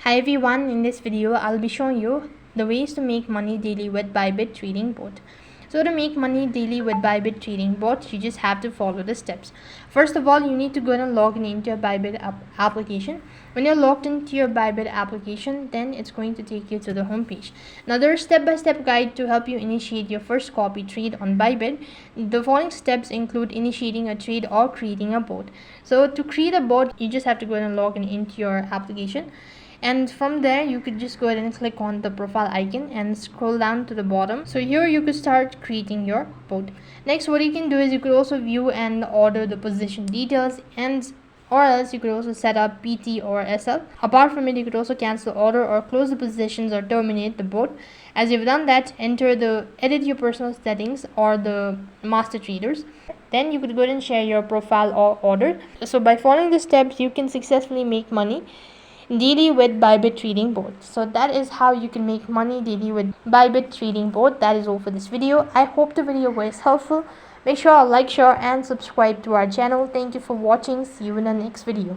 Hi everyone, in this video I'll be showing you the ways to make money daily with ByBit trading bot. So to make money daily with ByBit trading bot, you just have to follow the steps. First of all, you need to go and log into your ByBit application. When you're logged into your ByBit application, then it's going to take you to the home page. Now there's a step-by-step guide to help you initiate your first copy trade on ByBit. The following steps include initiating a trade or creating a bot. So to create a bot, you just have to go and log into your application. And from there you could just go ahead and click on the profile icon and scroll down to the bottom. So here you could start creating your bot. Next, what you can do is you could also view and order the position details, and or else you could also set up PT or SL. Apart from it, you could also cancel order or close the positions or terminate the bot. As you've done that, edit your personal settings or the master traders. Then you could go ahead and share your profile or order. So by following the steps, you can successfully make money daily with ByBit trading bot. So that is how you can make money daily with ByBit trading bot. That is all for this video. I hope the video was helpful. Make sure to like, share and subscribe to our channel. Thank you for watching. See you in the next video.